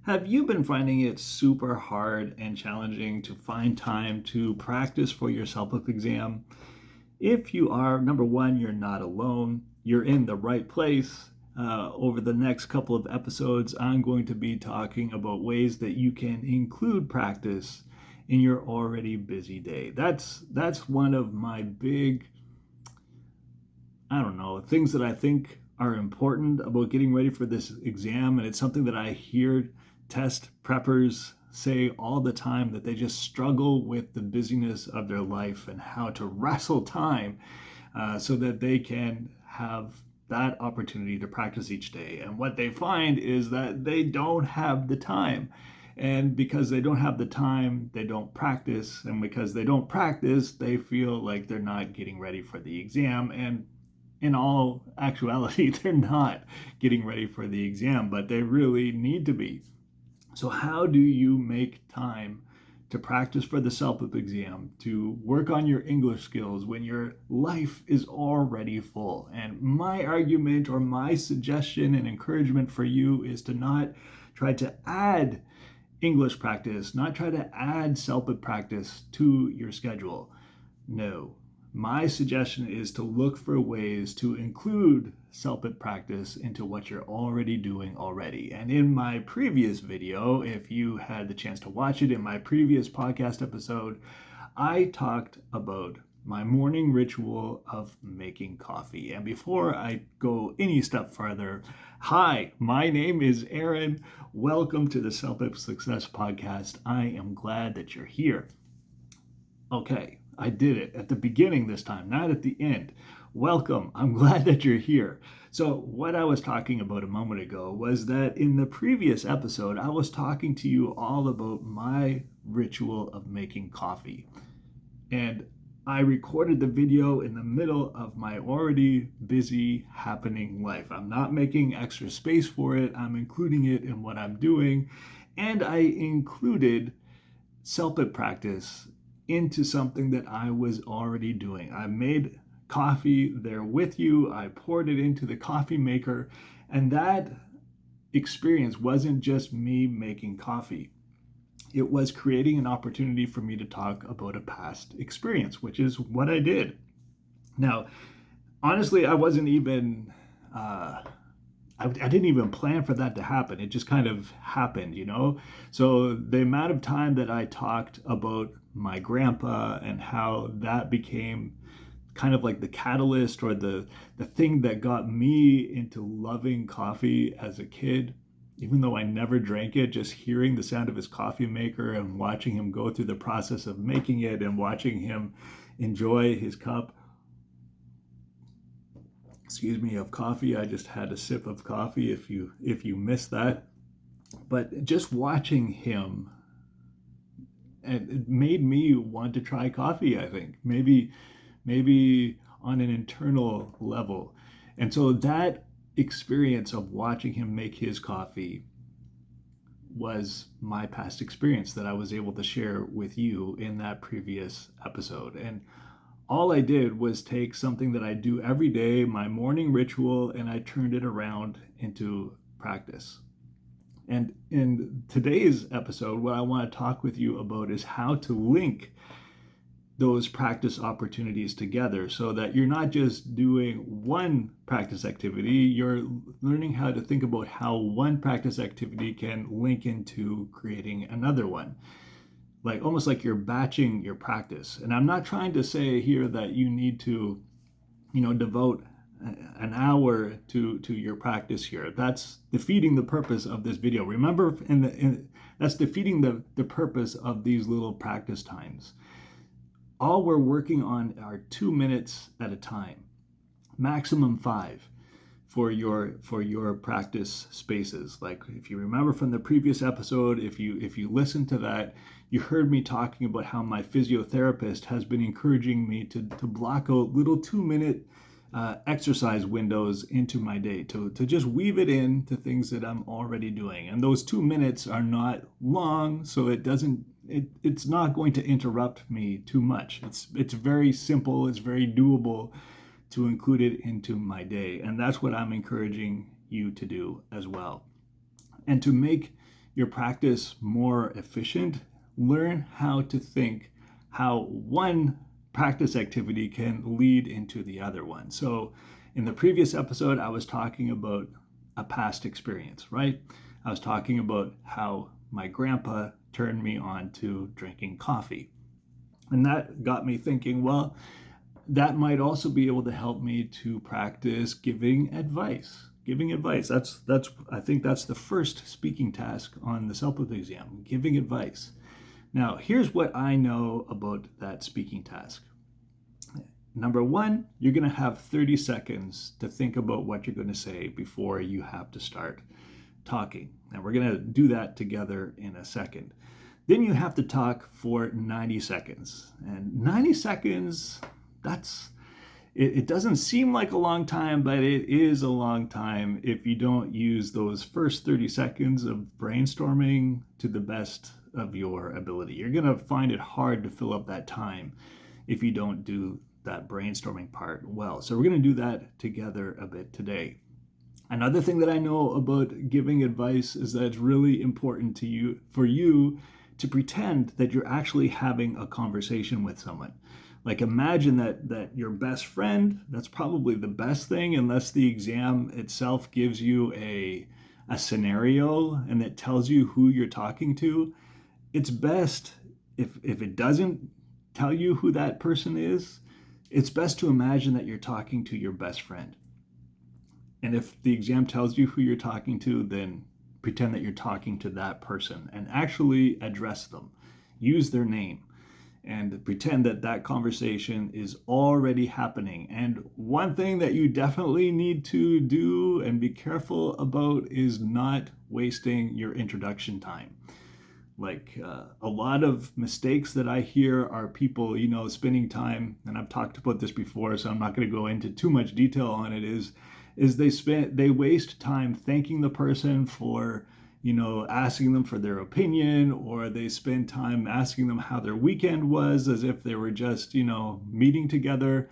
Have you been finding it super hard and challenging to find time to practice for your CELPIP exam? If you are, number one, you're not alone. You're in the right place. Over the next couple of episodes, I'm going to be talking about ways that you can include practice in your already busy day. That's one of my big, things that I think are important about getting ready for this exam. And it's something that I hear test preppers say all the time, that they just struggle with the busyness of their life and how to wrestle time so that they can have that opportunity to practice each day. And what they find is that they don't have the time. And because they don't have the time, they don't practice. And because they don't practice, they feel like they're not getting ready for the exam. And in all actuality, they're not getting ready for the exam, but they really need to be. So how do you make time to practice for the CELPIP exam, to work on your English skills when your life is already full? And my argument or my suggestion and encouragement for you is to not try to add English practice, not try to add CELPIP practice to your schedule. No. My suggestion is to look for ways to include CELPIP practice into what you're already doing already. And in my previous video, if you had the chance to watch it, in my previous podcast episode, I talked about my morning ritual of making coffee. And before I go any step further, hi, my name is Aaron. Welcome to the CELPIP Success Podcast. I am glad that you're here. Okay. I did it at the beginning this time, not at the end. Welcome. I'm glad that you're here. So what I was talking about a moment ago was that in the previous episode, I was talking to you all about my ritual of making coffee. And I recorded the video in the middle of my already busy happening life. I'm not making extra space for it. I'm including it in what I'm doing. And I included CELPIP practice into something that I was already doing. I made coffee there with you. I poured it into the coffee maker. And that experience wasn't just me making coffee. It was creating an opportunity for me to talk about a past experience, which is what I did. Now, honestly, I wasn't even I didn't even plan for that to happen. It just kind of happened, you know? So the amount of time that I talked about my grandpa and how that became kind of like the catalyst or the thing that got me into loving coffee as a kid, even though I never drank it, just hearing the sound of his coffee maker and watching him go through the process of making it and watching him enjoy his cup of coffee. I just had a sip of coffee if you missed that. But just watching him, and it made me want to try coffee, I think. Maybe on an internal level. And so that experience of watching him make his coffee was my past experience that I was able to share with you in that previous episode. And all I did was take something that I do every day, my morning ritual, and I turned it around into practice. And in today's episode, what I want to talk with you about is how to link those practice opportunities together so that you're not just doing one practice activity, you're learning how to think about how one practice activity can link into creating another one. Like almost like you're batching your practice. And I'm not trying to say here that you need to, devote an hour to your practice here. That's defeating the purpose of this video. Remember, that's defeating the purpose of these little practice times. All we're working on are 2 minutes at a time, maximum 5 for your practice spaces. Like if you remember from the previous episode, if you listen to that, you heard me talking about how my physiotherapist has been encouraging me to block out little 2-minute exercise windows into my day, to just weave it in to things that I'm already doing. And those 2 minutes are not long, so it's not going to interrupt me too much. It's very simple, it's very doable to include it into my day. And that's what I'm encouraging you to do as well. And to make your practice more efficient, learn how to think how one practice activity can lead into the other one. So in the previous episode, I was talking about a past experience, right? I was talking about how my grandpa turned me on to drinking coffee. And that got me thinking, well, that might also be able to help me to practice giving advice. Giving advice. That's I think that's the first speaking task on the CELPIP exam, giving advice. Now, here's what I know about that speaking task. Number one, you're going to have 30 seconds to think about what you're going to say before you have to start talking. And we're going to do that together in a second. Then you have to talk for 90 seconds. And 90 seconds, it doesn't seem like a long time, but it is a long time if you don't use those first 30 seconds of brainstorming to the best of your ability. You're going to find it hard to fill up that time if you don't do that brainstorming part well. So we're going to do that together a bit today. Another thing that I know about giving advice is that it's really important for you to pretend that you're actually having a conversation with someone. Like imagine that your best friend, that's probably the best thing, unless the exam itself gives you a scenario and it tells you who you're talking to. It's best if it doesn't tell you who that person is, it's best to imagine that you're talking to your best friend. And if the exam tells you who you're talking to, then pretend that you're talking to that person and actually address them. Use their name and pretend that that conversation is already happening. And one thing that you definitely need to do and be careful about is not wasting your introduction time. Like a lot of mistakes that I hear are people, spending time, and I've talked about this before, so I'm not going to go into too much detail on it, is they waste time thanking the person for, asking them for their opinion, or they spend time asking them how their weekend was as if they were just, meeting together.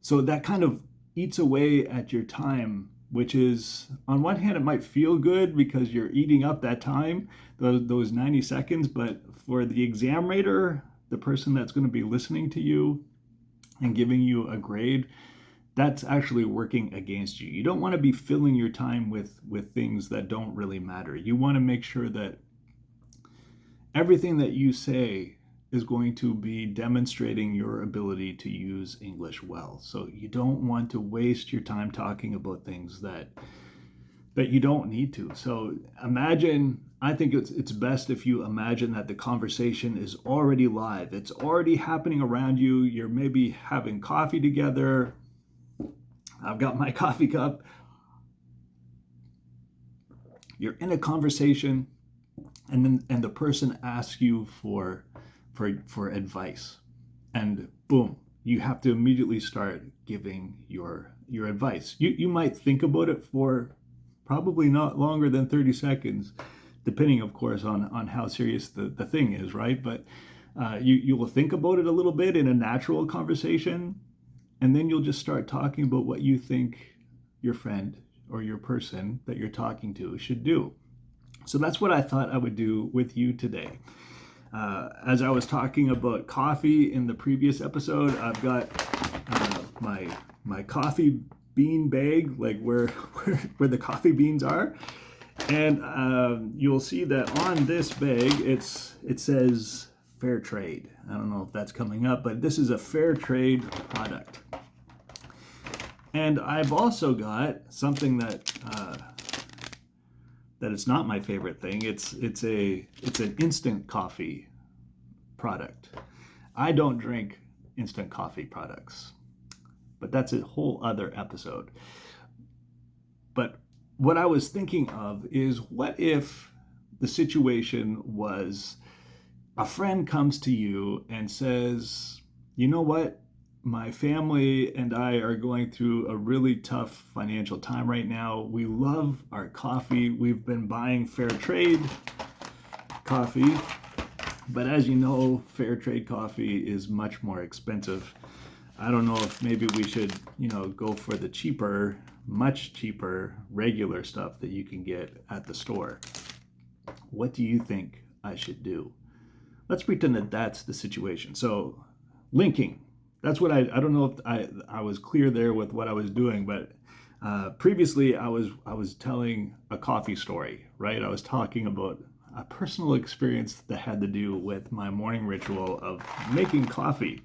So that kind of eats away at your time, which is, on one hand, it might feel good because you're eating up that time, those 90 seconds, but for the exam rater, the person that's going to be listening to you and giving you a grade, that's actually working against you. You don't want to be filling your time with things that don't really matter. You want to make sure that everything that you say is going to be demonstrating your ability to use English well. So you don't want to waste your time talking about things that you don't need to. So I think it's best if you imagine that the conversation is already live. It's already happening around you. You're maybe having coffee together. I've got my coffee cup. You're in a conversation, and the person asks you for advice, and boom, you have to immediately start giving your advice. You might think about it for probably not longer than 30 seconds, depending, of course, on how serious the thing is, right? But you will think about it a little bit in a natural conversation, and then you'll just start talking about what you think your friend or your person that you're talking to should do. So that's what I thought I would do with you today. As I was talking about coffee in the previous episode, I've got my coffee bean bag, like where the coffee beans are, and you'll see that on this bag it says fair trade. I don't know if that's coming up, but this is a fair trade product. And I've also got something that it's not my favorite thing. It's an instant coffee product. I don't drink instant coffee products, but that's a whole other episode. But what I was thinking of is, what if the situation was a friend comes to you and says, you know what? My family and I are going through a really tough financial time right now. We love our coffee. We've been buying fair trade coffee, but as you know, fair trade coffee is much more expensive. I don't know if maybe we should, go for the cheaper, much cheaper regular stuff that you can get at the store. What do you think I should do? Let's pretend that that's the situation. So linking, that's what I don't know if I was clear there with what I was doing, but previously I was telling a coffee story, right? I was talking about a personal experience that had to do with my morning ritual of making coffee.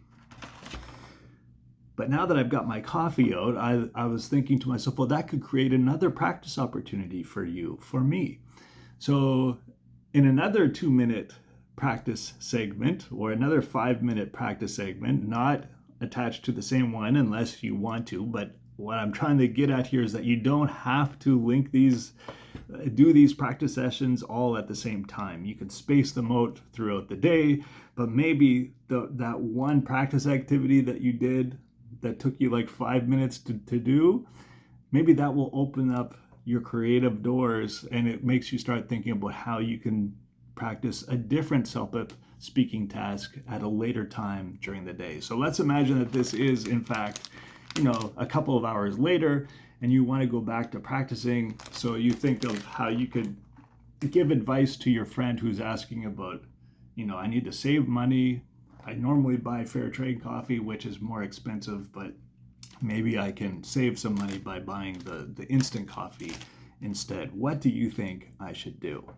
But now that I've got my coffee out, I was thinking to myself, well, that could create another practice opportunity for you, for me. So in another 2-minute practice segment or another 5-minute practice segment, not attached to the same one unless you want to, but what I'm trying to get at here is that you don't have to do these practice sessions all at the same time. You can space them out throughout the day, but maybe that one practice activity that you did that took you like 5 minutes to do, maybe that will open up your creative doors and it makes you start thinking about how you can practice a different CELPIP speaking task at a later time during the day. So let's imagine that this is, in fact, a couple of hours later and you want to go back to practicing. So you think of how you could give advice to your friend who's asking about, I need to save money. I normally buy fair trade coffee, which is more expensive, but maybe I can save some money by buying the instant coffee instead. What do you think I should do?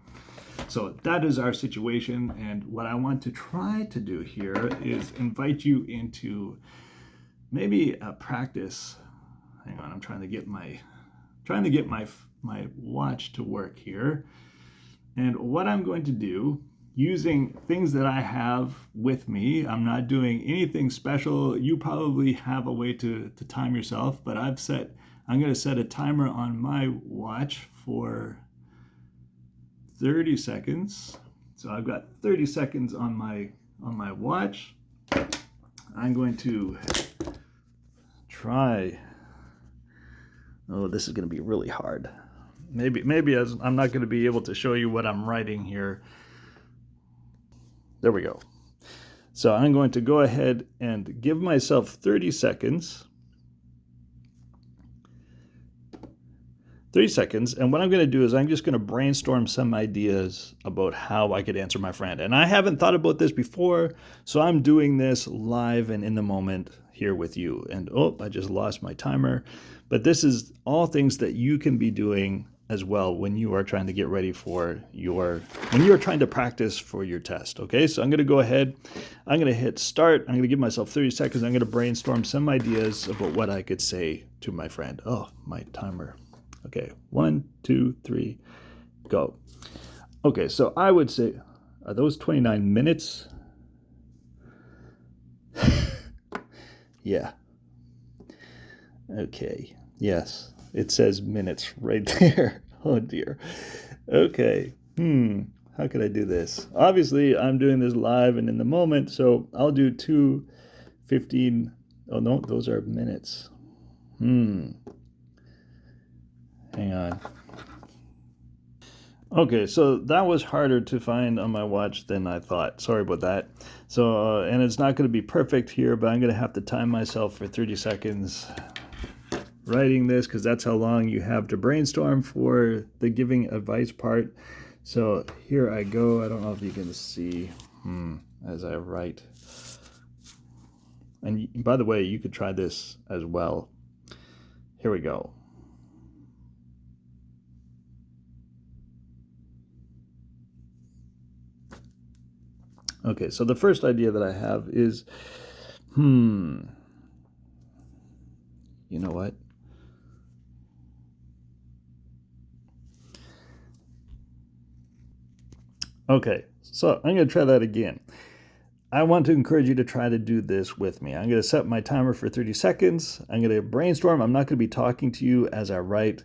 So that is our situation. And what I want to try to do here is invite you into maybe a practice. Hang on, I'm trying to get my watch to work here. And what I'm going to do, using things that I have with me, I'm not doing anything special. You probably have a way to time yourself, but I'm going to set a timer on my watch for 30 seconds. So I've got 30 seconds on my watch. I'm going to try. Oh, this is going to be really hard. Maybe I'm not going to be able to show you what I'm writing here. There we go. So I'm going to go ahead and give myself 30 seconds. 30 seconds. And what I'm going to do is I'm just going to brainstorm some ideas about how I could answer my friend. And I haven't thought about this before, so I'm doing this live and in the moment here with you. And I just lost my timer. But this is all things that you can be doing as well when you are trying to get ready for when you're trying to practice for your test. Okay, so I'm going to go ahead. I'm going to hit start. I'm going to give myself 30 seconds. I'm going to brainstorm some ideas about what I could say to my friend. Oh, my timer. Okay, 1, 2, 3, go. Okay, so I would say, are those 29 minutes? Yeah. Okay, yes, it says minutes right there. Oh dear. Okay, how could I do this? Obviously, I'm doing this live and in the moment, so I'll do 2:15. Oh no, those are minutes. Hang on. Okay, so that was harder to find on my watch than I thought. Sorry about that. So, and it's not going to be perfect here, but I'm going to have to time myself for 30 seconds writing this because that's how long you have to brainstorm for the giving advice part. So here I go. I don't know if you can see as I write. And by the way, you could try this as well. Here we go. Okay, so the first idea that I have is, you know what? Okay, so I'm going to try that again. I want to encourage you to try to do this with me. I'm going to set my timer for 30 seconds. I'm going to brainstorm. I'm not going to be talking to you as I write.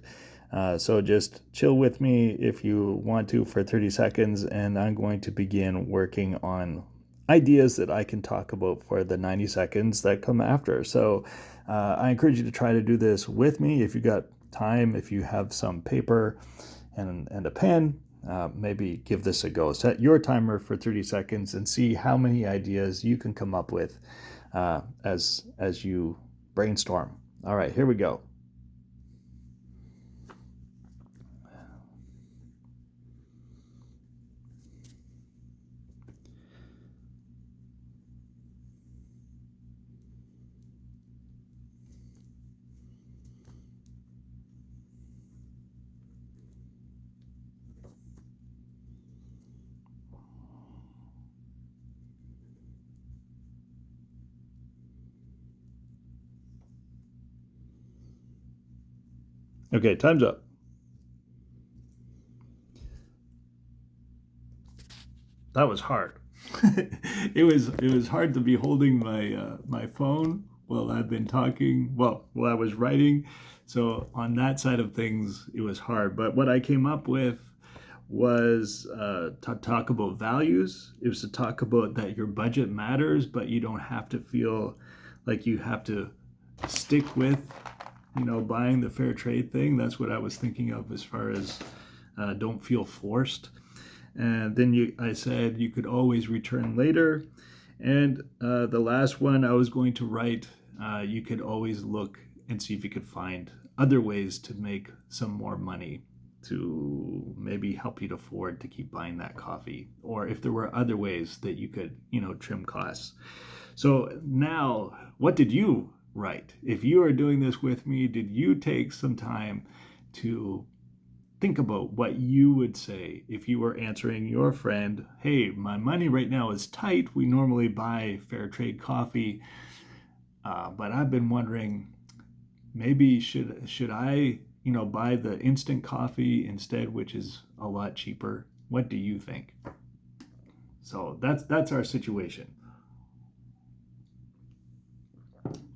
So just chill with me if you want to for 30 seconds, and I'm going to begin working on ideas that I can talk about for the 90 seconds that come after. So I encourage you to try to do this with me. If you got time, if you have some paper and a pen, maybe give this a go. Set your timer for 30 seconds and see how many ideas you can come up with as you brainstorm. All right, here we go. Okay, time's up. That was hard. It was hard to be holding my phone while I've been talking. Well, while I was writing. So on that side of things, it was hard. But what I came up with was to talk about values. It was to talk about that your budget matters, but you don't have to feel like you have to stick with, buying the fair trade thing. That's what I was thinking of as far as don't feel forced. And then I said you could always return later. And the last one I was going to write, you could always look and see if you could find other ways to make some more money to maybe help you to afford to keep buying that coffee, or if there were other ways that you could, trim costs. So now, what did you write? If you are doing this with me, did you take some time to think about what you would say if you were answering your friend, hey, my money right now is tight. We normally buy fair trade coffee, but I've been wondering, maybe should I, buy the instant coffee instead, which is a lot cheaper. What do you think? So that's our situation.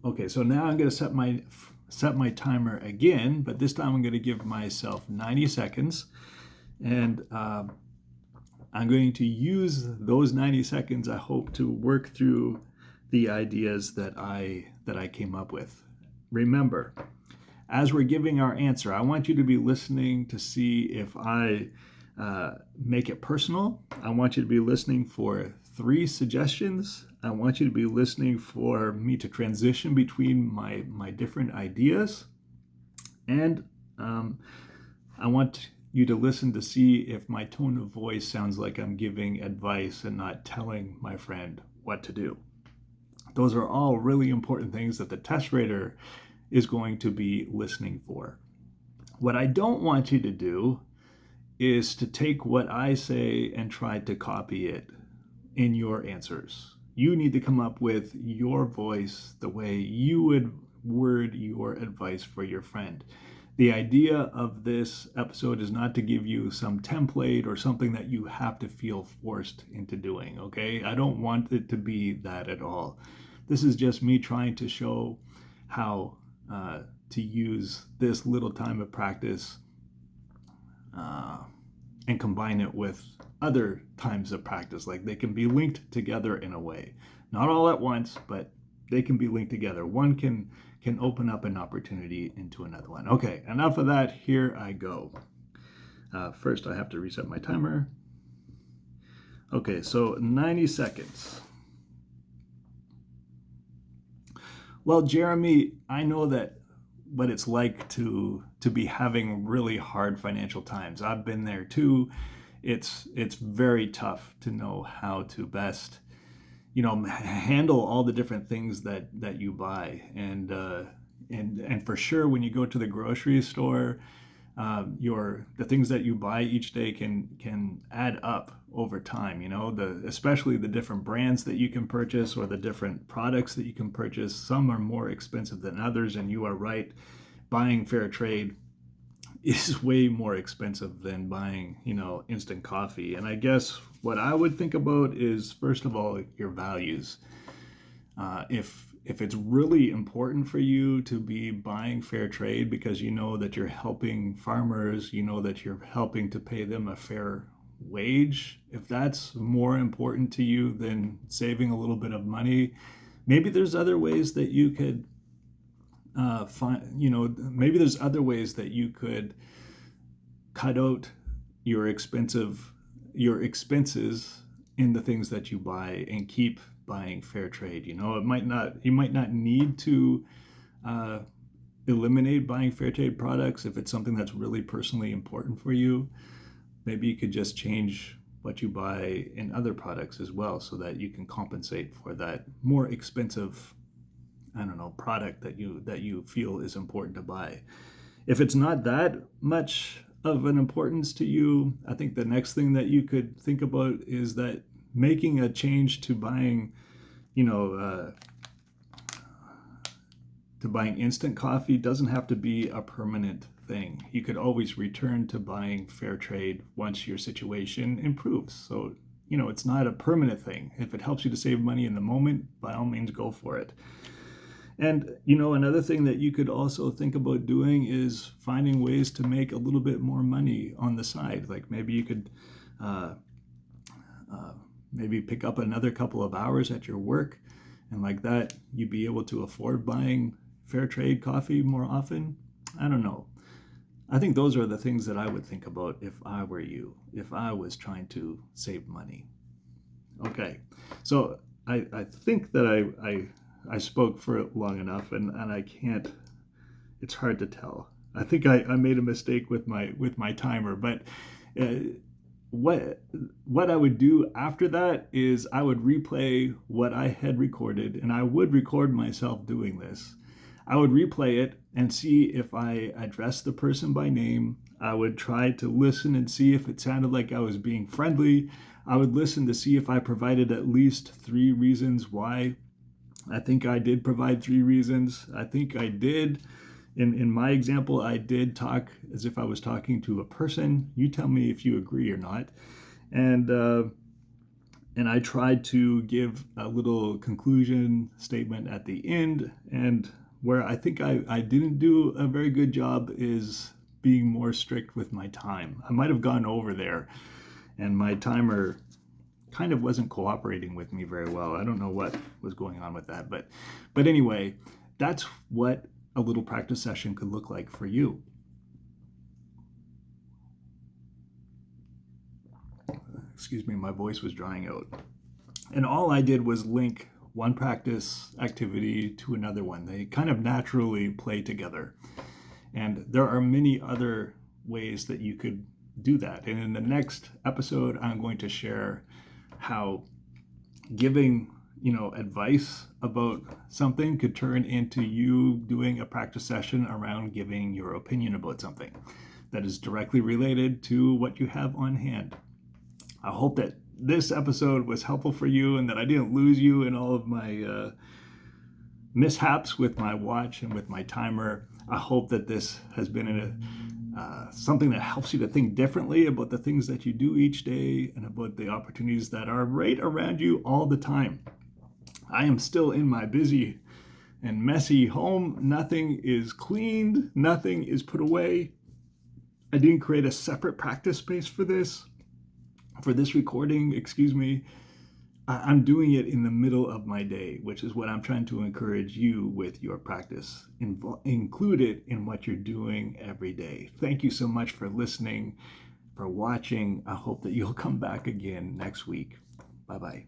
Okay, so now I'm going to set my timer again, but this time I'm going to give myself 90 seconds, and I'm going to use those 90 seconds, I hope, to work through the ideas that I came up with. Remember, as we're giving our answer, I want you to be listening to see if I make it personal. I want you to be listening for 3 suggestions. I want you to be listening for me to transition between my different ideas. And I want you to listen to see if my tone of voice sounds like I'm giving advice and not telling my friend what to do. Those are all really important things that the test rater is going to be listening for. What I don't want you to do is to take what I say and try to copy it in your answers. You need to come up with your voice, the way you would word your advice for your friend. The idea of this episode is not to give you some template or something that you have to feel forced into doing, okay? I don't want it to be that at all. This is just me trying to show how to use this little time of practice and combine it with other times of practice. Like, they can be linked together in a way. Not all at once, but they can be linked together. One can open up an opportunity into another one. Okay, enough of that. Here I go. First, I have to reset my timer. Okay, so 90 seconds. Well, Jeremy, I know that what it's like to be having really hard financial times. I've been there too. It's very tough to know how to best, handle all the different things that you buy, and for sure when you go to the grocery store, the things that you buy each day can add up over time. Especially the different brands that you can purchase, or the different products that you can purchase. Some are more expensive than others, and you are right, buying fair trade is way more expensive than buying, instant coffee. And I guess what I would think about is, first of all, your values. If it's really important for you to be buying fair trade because you know that you're helping farmers, you know that you're helping to pay them a fair wage, if that's more important to you than saving a little bit of money, maybe there's other ways that you could maybe there's other ways that you could cut out your expenses in the things that you buy and keep buying fair trade. You might not need to eliminate buying fair trade products if it's something that's really personally important for you. Maybe you could just change what you buy in other products as well, so that you can compensate for that more expensive, product that you feel is important to buy. If it's not that much of an importance to you, I think the next thing that you could think about is that making a change to buying, to buying instant coffee doesn't have to be a permanent thing. You could always return to buying fair trade once your situation improves. So, it's not a permanent thing. If it helps you to save money in the moment, by all means, go for it. And, another thing that you could also think about doing is finding ways to make a little bit more money on the side. Like maybe you could maybe pick up another couple of hours at your work, and like that, you'd be able to afford buying fair trade coffee more often. I don't know. I think those are the things that I would think about if I were you, if I was trying to save money. Okay, so I think that I spoke for long enough, and I can't, it's hard to tell. I think I made a mistake with my timer, but what I would do after that is I would replay what I had recorded, and I would record myself doing this. I would replay it and see if I addressed the person by name. I would try to listen and see if it sounded like I was being friendly. I would listen to see if I provided at least 3 reasons why. I think I did provide 3 reasons. I think I did. In my example, I did talk as if I was talking to a person. You tell me if you agree or not. And I tried to give a little conclusion statement at the end. And where I think I didn't do a very good job is being more strict with my time. I might have gone over there, and my timer kind of wasn't cooperating with me very well. I don't know what was going on with that, but anyway, that's what a little practice session could look like for you. Excuse me, my voice was drying out. And all I did was link one practice activity to another one. They kind of naturally play together. And there are many other ways that you could do that. And in the next episode, I'm going to share how giving, advice about something could turn into you doing a practice session around giving your opinion about something that is directly related to what you have on hand. I hope that this episode was helpful for you and that I didn't lose you in all of my mishaps with my watch and with my timer. I hope that this has been something that helps you to think differently about the things that you do each day and about the opportunities that are right around you all the time. I am still in my busy and messy home. Nothing is cleaned. Nothing is put away. I didn't create a separate practice space for this recording, excuse me. I'm doing it in the middle of my day, which is what I'm trying to encourage you with your practice. Include it in what you're doing every day. Thank you so much for listening, for watching. I hope that you'll come back again next week. Bye-bye.